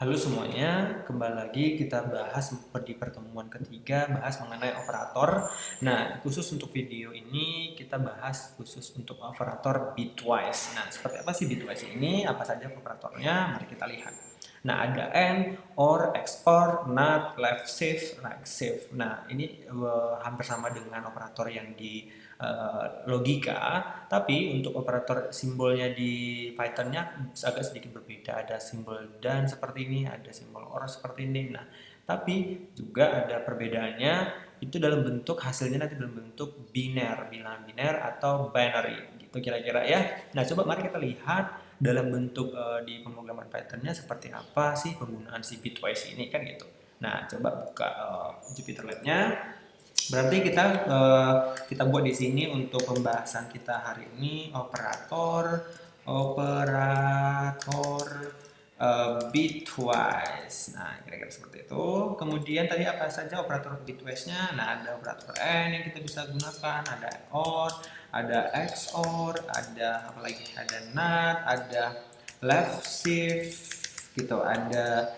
Halo semuanya, kembali lagi kita bahas di pertemuan ketiga, bahas mengenai operator. Nah, khusus untuk video ini kita bahas khusus untuk operator bitwise. Nah, seperti apa sih bitwise ini? Apa saja operatornya? Mari kita lihat. Nah, ada AND, OR, XOR, NOT, left shift, right shift. Nah, ini hampir sama dengan operator yang di logika, tapi untuk operator simbolnya di Python-nya agak sedikit berbeda. Ada simbol dan seperti ini, ada simbol or seperti ini. Nah, tapi juga ada perbedaannya itu dalam bentuk hasilnya nanti dalam bentuk biner, bilangan biner atau binary gitu kira-kira ya. Nah, coba mari kita lihat dalam bentuk di pemrograman Python-nya seperti apa sih penggunaan si bitwise ini kan gitu. Nah, coba buka Jupyter Lab-nya. Berarti kita buat di sini untuk pembahasan kita hari ini operator bitwise. Nah, kira-kira seperti itu. Kemudian tadi apa saja operator bitwise-nya? Nah, ada operator AND yang kita bisa gunakan, ada OR, ada XOR, ada apa lagi? Ada NOT, ada left shift gitu, ada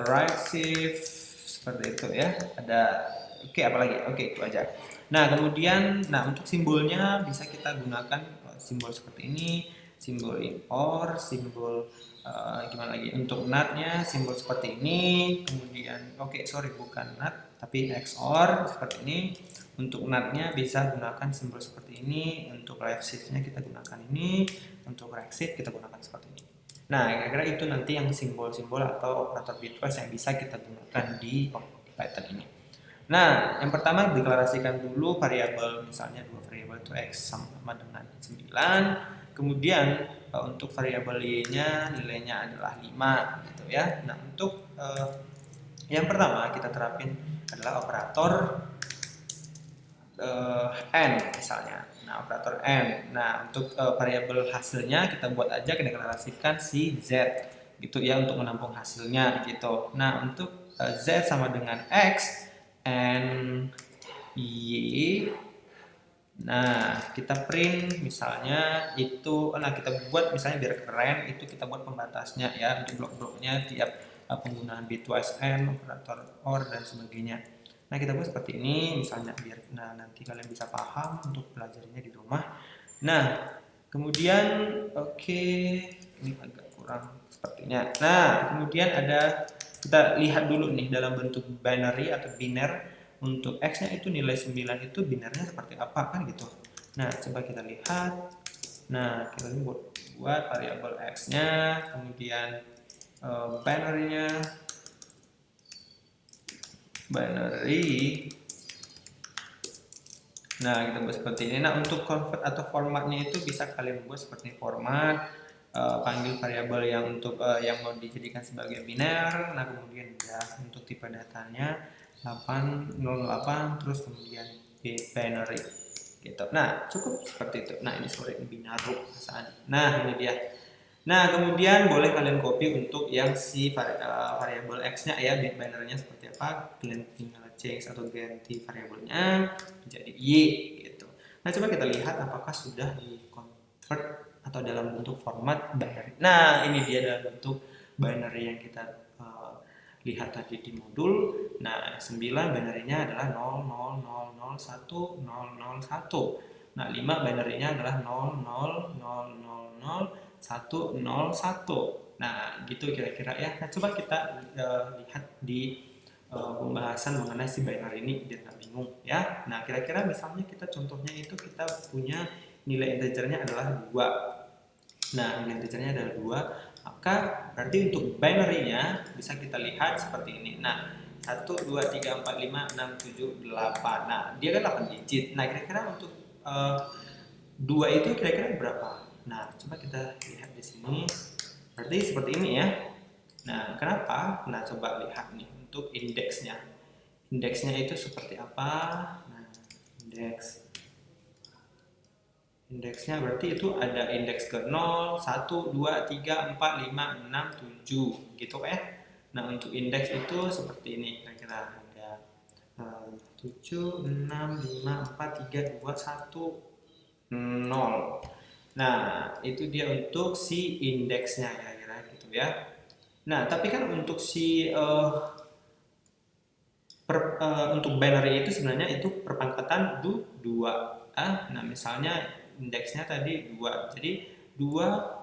right shift seperti itu ya. Ada oke, apalagi? Oke, itu aja. Nah, kemudian, nah untuk simbolnya bisa kita gunakan simbol seperti ini, simbol or, simbol gimana lagi? Untuk NOT-nya simbol seperti ini, kemudian, oke, sorry, bukan NOT, tapi XOR seperti ini. Untuk NOT-nya bisa gunakan simbol seperti ini, untuk left shift-nya kita gunakan ini, untuk right shift kita gunakan seperti ini. Nah, kira-kira itu nanti yang simbol-simbol atau operator bitwise yang bisa kita gunakan di Python ini. Nah, yang pertama deklarasikan dulu variabel, misalnya dua variabel itu x sama dengan 9. Kemudian untuk variabel y-nya nilainya adalah 5 gitu ya. Nah, untuk yang pertama kita terapin adalah operator n misalnya. Nah, operator n. Nah, untuk variabel hasilnya kita buat aja, kita deklarasikan si z gitu ya untuk menampung hasilnya gitu. Nah, untuk z sama dengan x and y. Nah, kita print misalnya itu, nah kita buat misalnya biar keren itu kita buat pembatasnya ya untuk blok-bloknya tiap penggunaan bitwise and, operator or dan sebagainya. Nah, kita buat seperti ini misalnya biar nanti kalian bisa paham untuk pelajarinya di rumah. Nah, kemudian oke, ini agak kurang sepertinya. Nah, kemudian ada kita lihat dulu nih dalam bentuk binary atau biner. Untuk x-nya itu nilai 9 itu binernya seperti apa kan gitu. Nah, coba kita lihat. Nah, kita buat variabel x-nya, kemudian binary-nya binary. Nah, kita buat seperti ini. Nah, untuk convert atau formatnya itu bisa kalian buat seperti format panggil variabel yang untuk yang mau dijadikan sebagai biner. Nah, kemudian ya untuk tipe datanya 808 terus kemudian binary gitu. Nah, cukup seperti itu. Nah, ini sorry binaru perasaan. Nah, ini dia. Nah, kemudian boleh kalian copy untuk yang si variabel x-nya ya, binary-nya seperti apa. Kalian tinggal change atau ganti variabelnya menjadi y gitu. Nah, coba kita lihat apakah sudah di convert atau dalam bentuk format binary. Nah, ini dia dalam bentuk binary yang kita lihat tadi di modul. Nah, 9 binary-nya adalah 0000101. Nah, 5 binary-nya adalah 0000101. Nah, gitu kira-kira ya. Nah, coba kita lihat di pembahasan mengenai si binary ini biar nggak bingung ya. Nah, kira-kira misalnya kita contohnya itu kita punya nilai integernya adalah 2. Nah, nilai integernya adalah 2, maka berarti untuk binary-nya bisa kita lihat seperti ini. Nah, 1, 2, 3, 4, 5, 6, 7, 8. Nah, dia kan 8 digit. Nah, kira-kira untuk 2 itu kira-kira berapa? Nah, coba kita lihat di sini. Berarti seperti ini ya. Nah, kenapa? Nah, coba lihat nih untuk indeksnya. Indeksnya itu seperti apa? Nah, indeksnya berarti itu ada indeks ke 0, 1, 2, 3, 4, 5, 6, 7 gitu ya. Nah, untuk indeks itu seperti ini kira-kira ada 7, 6, 5, 4, 3, 2, 1, 0. Nah, itu dia untuk si indeksnya kira-kira gitu ya. Nah, tapi kan untuk si untuk binary itu sebenarnya itu perpangkatan 2. Nah, misalnya indeksnya tadi 2. Jadi 2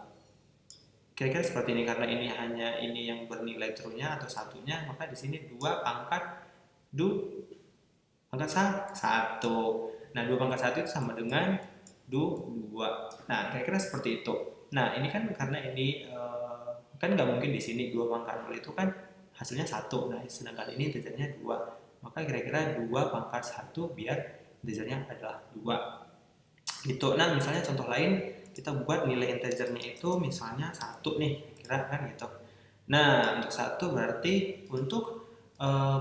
kira-kira seperti ini, karena ini hanya ini yang bernilai true-nya atau satunya, maka di sini 2 pangkat 1. Nah, 2 pangkat 1 itu sama dengan 2. Nah, kira-kira seperti itu. Nah, ini kan karena ini kan nggak mungkin di sini 2 pangkat 0 itu kan hasilnya 1. Nah, sedangkan ini integernya 2. Maka kira-kira 2 pangkat 1 biar integernya adalah 2. Gitu. Nah, misalnya contoh lain, kita buat nilai integernya itu misalnya 1 nih, kira kan gitu. Nah, untuk 1 berarti untuk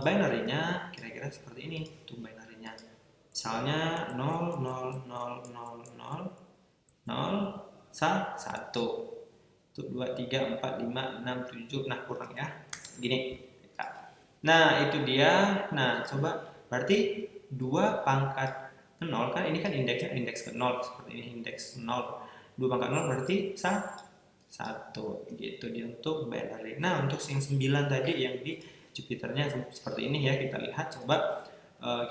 binary-nya kira-kira seperti ini. Untuk binary-nya misalnya 0 0 0 0 0 0 1. Untuk 2 3 4 5 6 7. Nah, kurang ya. Gini. Nah, itu dia. Nah, coba berarti 2 pangkat 0 kan ini kan indeksnya indeks ke 0 seperti ini, indeks 0. 2 pangkat 0 berarti 1 gitu dia untuk binary. Nah, untuk yang 9 tadi yang di Jupiternya seperti ini ya, kita lihat coba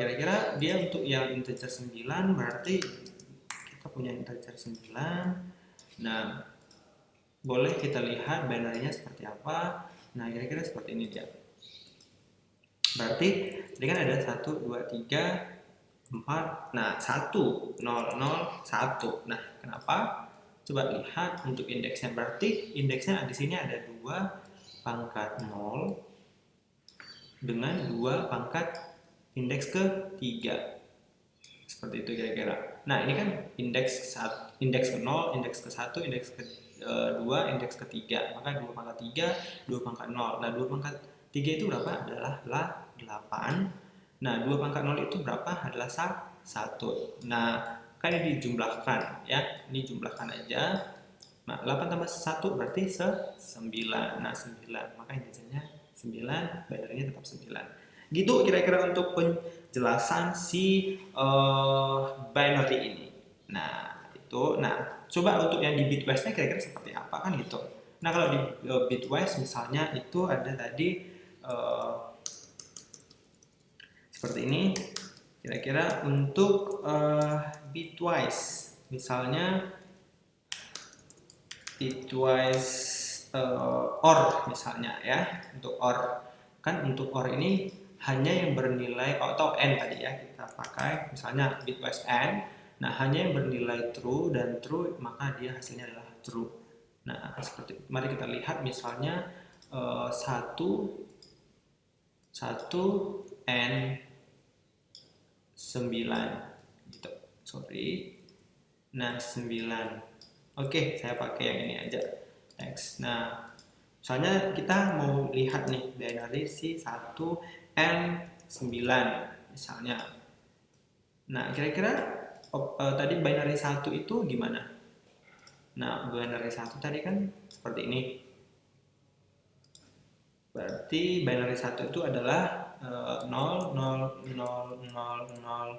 kira-kira dia untuk yang integer 9 berarti kita punya integer 9. Nah, boleh kita lihat binary-nya seperti apa. Nah, kira-kira seperti ini dia. Berarti ini kan ada 1 2 3 4. Nah, 1 0 0 1. Nah, kenapa? Coba lihat untuk indeksnya. Berarti indeksnya di sini ada 2 pangkat 0 dengan 2 pangkat indeks ke-3. Seperti itu kira-kira. Nah, ini kan indeks indeks ke-0, indeks ke-1, indeks ke-2, indeks ke-3. Maka 2 pangkat 3, 2 pangkat 0. Nah, 2 pangkat 3 itu berapa? Adalah 8. Nah, 2 pangkat 0 itu berapa? Adalah 1. Nah, kan ini dijumlahkan ya. Ini jumlahkan aja. Nah, 8 tambah 1 berarti 9. Nah, 9. Maka intinya 9, binary-nya tetap 9. Gitu kira-kira untuk penjelasan si binary ini. Nah, itu. Nah, coba untuk yang di bitwise-nya kira-kira seperti apa kan gitu. Nah, kalau di bitwise misalnya itu ada tadi seperti ini. Kira-kira untuk bitwise misalnya bitwise OR misalnya ya. Untuk OR kan, untuk OR ini hanya yang bernilai atau N tadi ya, kita pakai misalnya bitwise N. Nah, hanya yang bernilai true dan true, maka dia hasilnya adalah true. Nah, seperti mari kita lihat misalnya 1 N 9 gitu. Sorry. Nah, 9. Oke, saya pakai yang ini aja. Next. Nah, misalnya kita mau lihat nih binary si 1N9 misalnya. Nah, kira-kira tadi binary 1 itu gimana? Nah, binary 1 tadi kan seperti ini. Berarti binary 1 itu adalah 0 0 0 0 0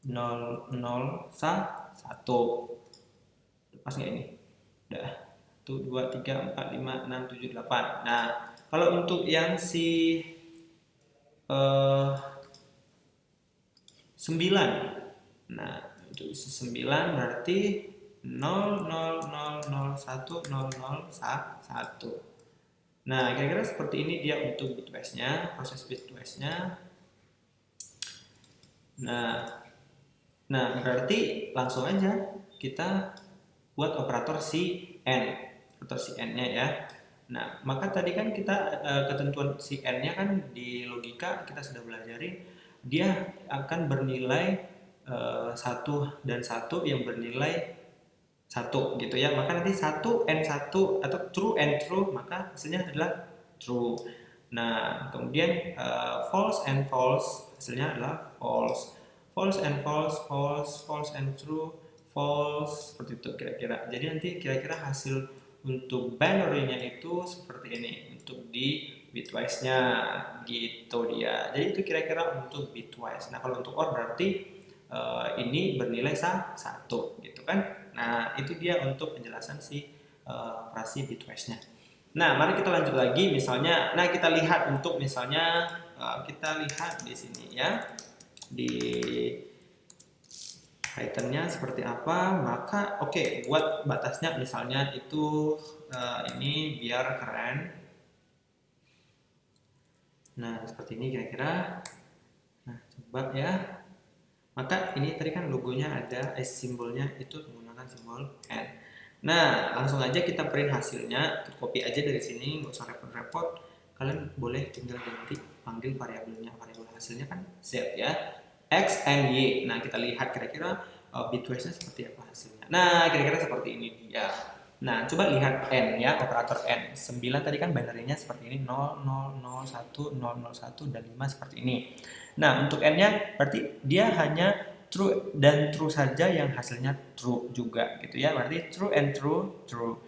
0 0 1. Pas nggak ini? Udah. 1 2 3 4 5 6 7 8. Nah, kalau untuk yang si 9. Nah, untuk isi 9 berarti 0 0 0 0 1 0 0 1. Nah, kira-kira seperti ini dia untuk bitwise-nya, proses bitwise-nya. Nah, berarti langsung aja kita buat operator si N. Operator si N-nya ya. Nah, maka tadi kan kita ketentuan si N-nya kan di logika kita sudah belajarin, dia akan bernilai 1 dan 1 yang bernilai 1 gitu ya. Maka nanti 1 N1 atau true N true, maka hasilnya adalah true. Nah, kemudian false and false, hasilnya adalah false. False and false, false, false and true, false, seperti itu kira-kira. Jadi nanti kira-kira hasil untuk binary-nya itu seperti ini untuk di bitwise-nya gitu dia. Jadi itu kira-kira untuk bitwise. Nah, kalau untuk OR berarti ini bernilai 1 gitu kan. Nah, itu dia untuk penjelasan si operasi bitwise-nya. Nah, mari kita lanjut lagi misalnya. Nah, kita lihat untuk misalnya kita lihat di sini ya. Di itemnya seperti apa, maka oke, buat batasnya misalnya itu ini biar keren. Nah, seperti ini kira-kira. Nah, coba ya. Maka ini tadi kan logonya ada, simbolnya itu menggunakan simbol N. Nah, langsung aja kita print hasilnya, copy aja dari sini, nggak usah repot-repot. Kalian boleh tinggal ganti panggil variabelnya, variabel hasilnya kan Z ya, X and Y. Nah, kita lihat kira-kira bitwise-nya seperti apa hasilnya. Nah, kira-kira seperti ini dia. Nah, coba lihat N ya, operator N. 9 tadi kan binary-nya seperti ini, 0, 0, 0, 1, 0, 0, 1, dan 5 seperti ini. Nah, untuk N-nya berarti dia hanya true dan true saja yang hasilnya true juga gitu ya. Berarti true and true, true.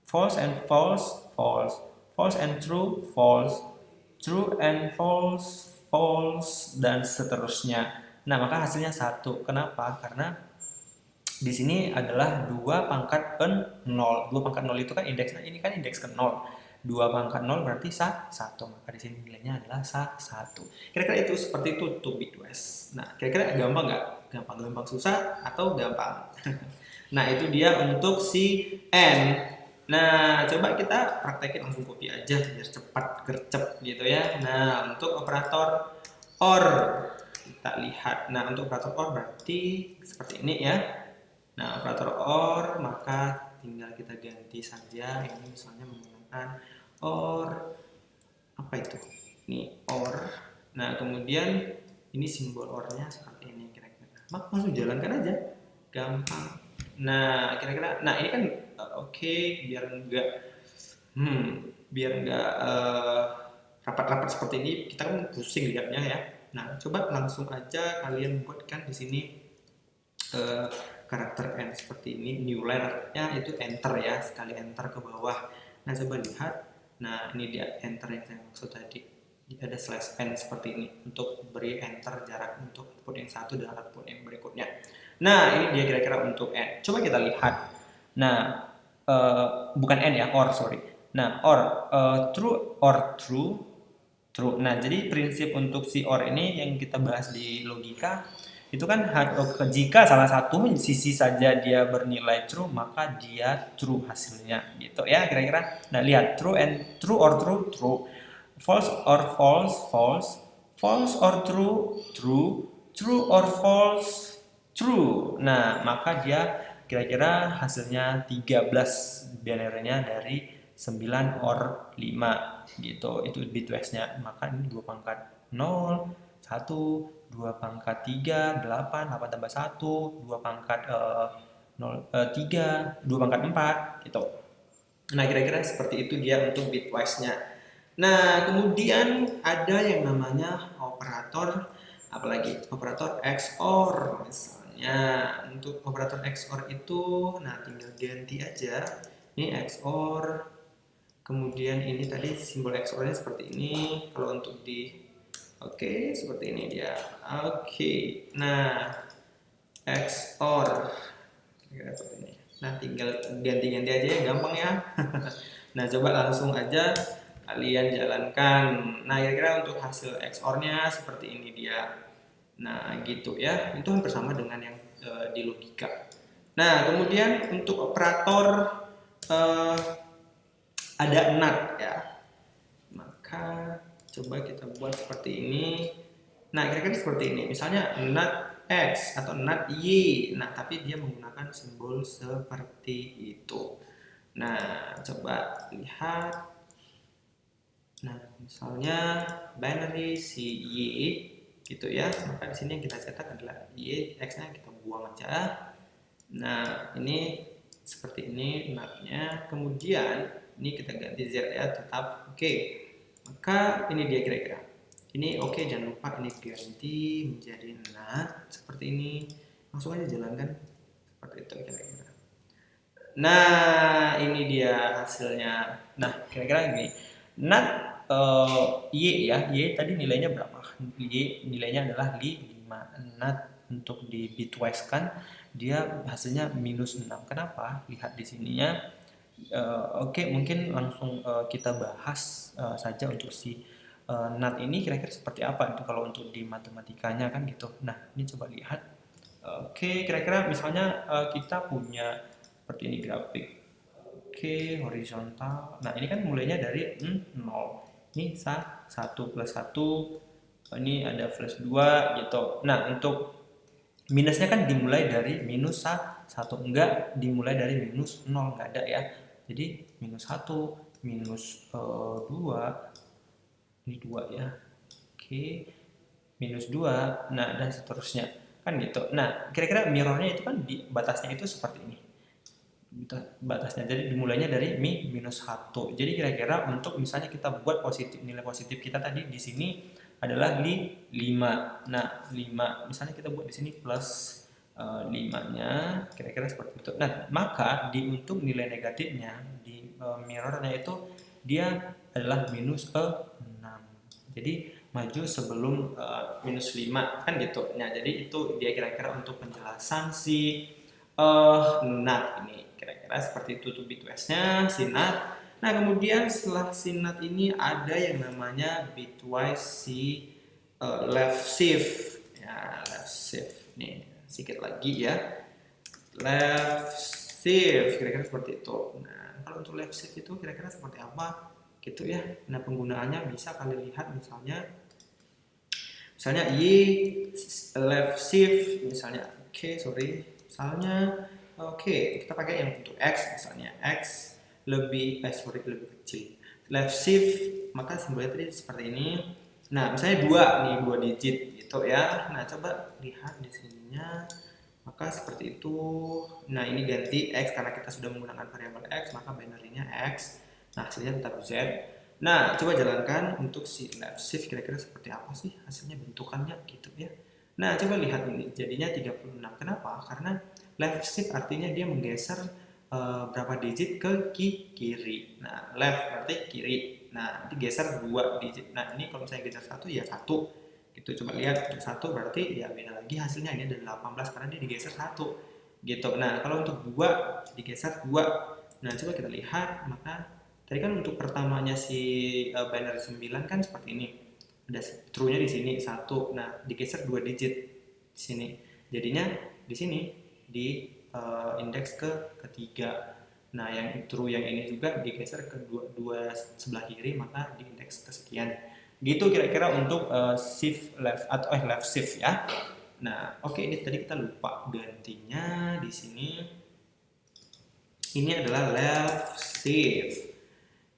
False and false, false. False and true, false. True and false, false, dan seterusnya. Nah, maka hasilnya 1. Kenapa? Karena di sini adalah 2 pangkat 0. 2 pangkat 0 itu kan indeksnya, ini kan indeks ke 0. 2 pangkat 0 berarti 1. Maka di sini nilainya adalah 1. Kira-kira itu seperti itu untuk bitwise. Nah, kira-kira gampang nggak? Gampang-gampang susah atau gampang? Nah, itu dia untuk si N. Nah, coba kita praktekin, langsung copy aja biar cepat gercep gitu ya. Nah, untuk operator OR kita lihat. Nah, untuk operator OR berarti seperti ini ya. Nah, operator OR maka tinggal kita ganti saja. Ini misalnya menggunakan OR apa itu? Ini OR. Nah, kemudian ini simbol OR-nya seperti ini kira-kira. Langsung jalankan aja, gampang. Nah, kira-kira, nah ini kan oke, biar enggak rapat-rapat seperti ini, kita kan pusing lihatnya ya. Nah, coba langsung aja kalian buatkan di sini karakter N seperti ini, new line artinya itu enter ya, sekali enter ke bawah. Nah, coba lihat. Nah, ini dia enter yang saya maksud tadi. Ada slash n seperti ini untuk beri enter jarak untuk output yang satu dan output yang berikutnya. Nah, ini dia kira-kira untuk n. Coba kita lihat. Nah, bukan n ya, or sorry. Nah, or true or true, true. Nah, jadi prinsip untuk si or ini yang kita bahas di logika itu kan jika salah satu sisi saja dia bernilai true, maka dia true hasilnya gitu ya kira-kira. Nah, lihat true and true or true, true. False or false, false. False or true, true. True or false, true. Nah, maka dia kira-kira hasilnya 13 binary-nya dari 9 or 5 gitu. Itu bitwise-nya. Maka ini 2 pangkat 0, 1, 2 pangkat 3, 8, 8 tambah 1, 2 pangkat 3, 2 pangkat 4 gitu. Nah, kira-kira seperti itu dia untuk bitwise-nya. Nah, kemudian ada yang namanya operator, apalagi operator XOR misalnya. Untuk operator XOR itu, nah tinggal ganti aja. Ini XOR, kemudian ini tadi simbol XOR-nya seperti ini. Kalau untuk di Oke, seperti ini dia. Oke, nah XOR seperti ini. Nah, tinggal ganti-ganti aja ya, gampang ya. Nah, coba langsung aja kalian jalankan. Nah, kira-kira untuk hasil XOR-nya seperti ini dia. Nah, gitu ya. Itu hampir sama dengan yang di logika. Nah, kemudian untuk operator ada NAT ya. Maka coba kita buat seperti ini. Nah, kira-kira seperti ini. Misalnya NAT X atau NAT Y. Nah, tapi dia menggunakan simbol seperti itu. Nah, coba lihat. Nah, misalnya binary si Y gitu ya. Maka di sini yang kita cetak adalah Y, X-nya kita buang aja. Nah, ini seperti ini NAT-nya. Kemudian ini kita ganti Z ya, tetap oke. Maka ini dia kira-kira. Ini oke, jangan lupa ini ganti menjadi NAT seperti ini. Langsung aja jalankan seperti itu kira-kira. Nah, ini dia hasilnya. Nah, kira-kira gini. NAT Y ya, Y tadi nilainya berapa? Y nilainya adalah 5. NAT untuk di bitwise kan dia hasilnya -6. Kenapa? Lihat di sininya. Oke, mungkin langsung kita bahas saja untuk si NAT ini kira-kira seperti apa itu kalau untuk di matematikanya kan gitu. Nah, ini coba lihat. Oke, kira-kira misalnya kita punya seperti ini grafik. Oke, horizontal. Nah, ini kan mulainya dari 0. Ini 1 plus 1. Ini ada plus 2 gitu. Nah, untuk minusnya kan dimulai dari minus 1. Enggak dimulai dari minus 0. Enggak ada ya. Jadi minus 1, minus 2. Ini 2 ya. Oke. Minus 2. Nah, dan seterusnya. Kan gitu. Nah, kira-kira mirrornya itu kan di batasnya itu seperti ini. Batasnya. Jadi dimulainya dari minus 1. Jadi kira-kira untuk misalnya kita buat positif, nilai positif kita tadi di sini adalah 5. Nah, 5 misalnya kita buat di sini plus 5-nya kira-kira seperti itu. Nah, maka untuk nilai negatifnya di mirrornya itu dia adalah minus 6. Jadi maju sebelum minus 5 kan gitu. Nah, jadi itu dia kira-kira untuk penjelasan si NAT ini kira-kira seperti itu tuh bitwise-nya si NAT. Nah, kemudian setelah si NAT ini ada yang namanya bitwise si left shift ya, left shift nih sedikit lagi ya, left shift kira-kira seperti itu. Nah, kalau untuk left shift itu kira-kira seperti apa gitu ya. Nah, penggunaannya bisa kalian lihat misalnya left shift misalnya. Oke, sorry, misalnya oke, kita pakai yang untuk X misalnya. X lebih lebih kecil. Left shift, maka simbolnya tadi seperti ini. Nah, misalnya 2 nih, 2 digit gitu ya. Nah, coba lihat di sininya. Maka seperti itu. Nah, ini ganti X karena kita sudah menggunakan variabel X, maka binary-nya X. Nah, hasilnya tetap Z. Nah, coba jalankan untuk si left shift kira-kira seperti apa sih hasilnya bentukannya gitu ya. Nah, coba lihat ini jadinya 36. Kenapa? Karena left shift artinya dia menggeser berapa digit ke kiri. Nah, left berarti kiri. Nah, nanti geser 2 digit. Nah, ini kalau misalnya geser 1 ya 1. Gitu, coba lihat untuk 1 berarti ya beda lagi hasilnya, ini ada 18 karena dia digeser 1. Gitu. Nah, kalau untuk 2 digeser 2. Nah, coba kita lihat, maka tadi kan untuk pertamanya si binary 9 kan seperti ini. Ada true-nya di sini 1. Nah, digeser 2 digit di sini. Jadinya di sini di indeks ketiga. Nah, yang true yang ini juga digeser ke dua sebelah kiri, maka di indeks kesekian. Gitu kira-kira untuk shift left atau left shift ya. Nah, oke, ini tadi kita lupa gantinya di sini. Ini adalah left shift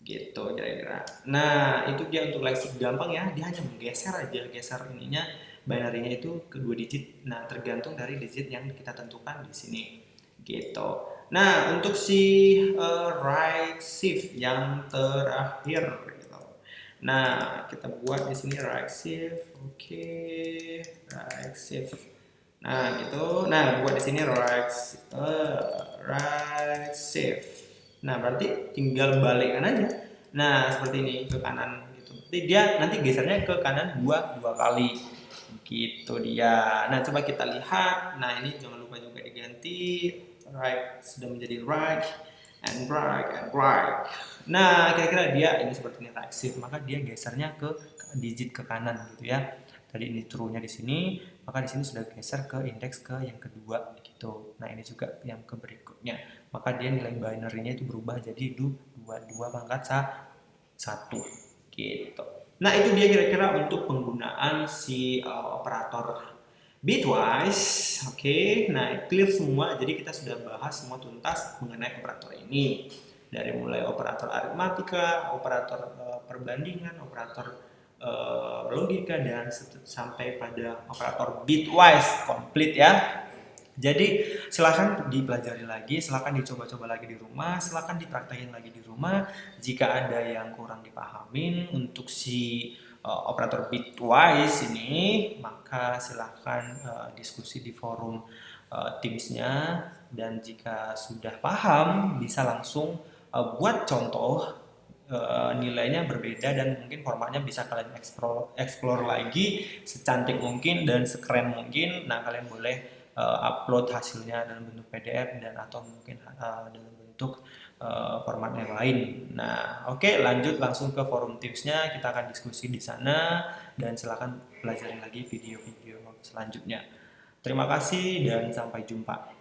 gitu kira-kira. Nah, itu dia untuk left shift gampang ya, dia hanya menggeser aja, geser ininya binary-nya itu ke 2 digit. Nah, tergantung dari digit yang kita tentukan di sini gitu. Nah, untuk si right shift yang terakhir gitu. Nah, kita buat di sini right shift. Oke, right shift. Nah, gitu. Nah, buat di sini right shift. Nah, berarti tinggal balikkan aja. Nah, seperti ini ke kanan gitu. Jadi dia nanti gesernya ke kanan dua kali. Gitu dia. Nah, coba kita lihat. Nah, ini jangan lupa juga diganti. Right sudah menjadi right and right and right. Nah, kira-kira dia ini seperti ini right shift, maka dia gesernya ke digit ke kanan gitu ya. Tadi ini true-nya di sini, maka di sini sudah geser ke indeks ke yang kedua gitu. Nah, ini juga yang ke berikutnya. Maka dia nilai binary-nya itu berubah jadi 2 pangkat 1 gitu. Nah, itu dia kira-kira untuk penggunaan si operator bitwise. Oke. Nah, clear semua. Jadi kita sudah bahas semua tuntas mengenai operator ini. Dari mulai operator aritmatika, operator perbandingan, operator logika, dan sampai pada operator bitwise komplit ya. Jadi silahkan dipelajari lagi, silahkan dicoba-coba lagi di rumah, silahkan dipraktekin lagi di rumah. Jika ada yang kurang dipahamin untuk si operator bitwise ini, maka silahkan diskusi di forum Teams-nya. Dan jika sudah paham, bisa langsung buat contoh. Nilainya berbeda dan mungkin formatnya bisa kalian explore lagi secantik mungkin dan sekeren mungkin. Nah, kalian boleh upload hasilnya dalam bentuk PDF dan atau mungkin dalam bentuk format yang lain. Nah, oke, lanjut langsung ke forum tipsnya. Kita akan diskusi di sana dan silakan pelajari lagi video-video selanjutnya. Terima kasih dan sampai jumpa.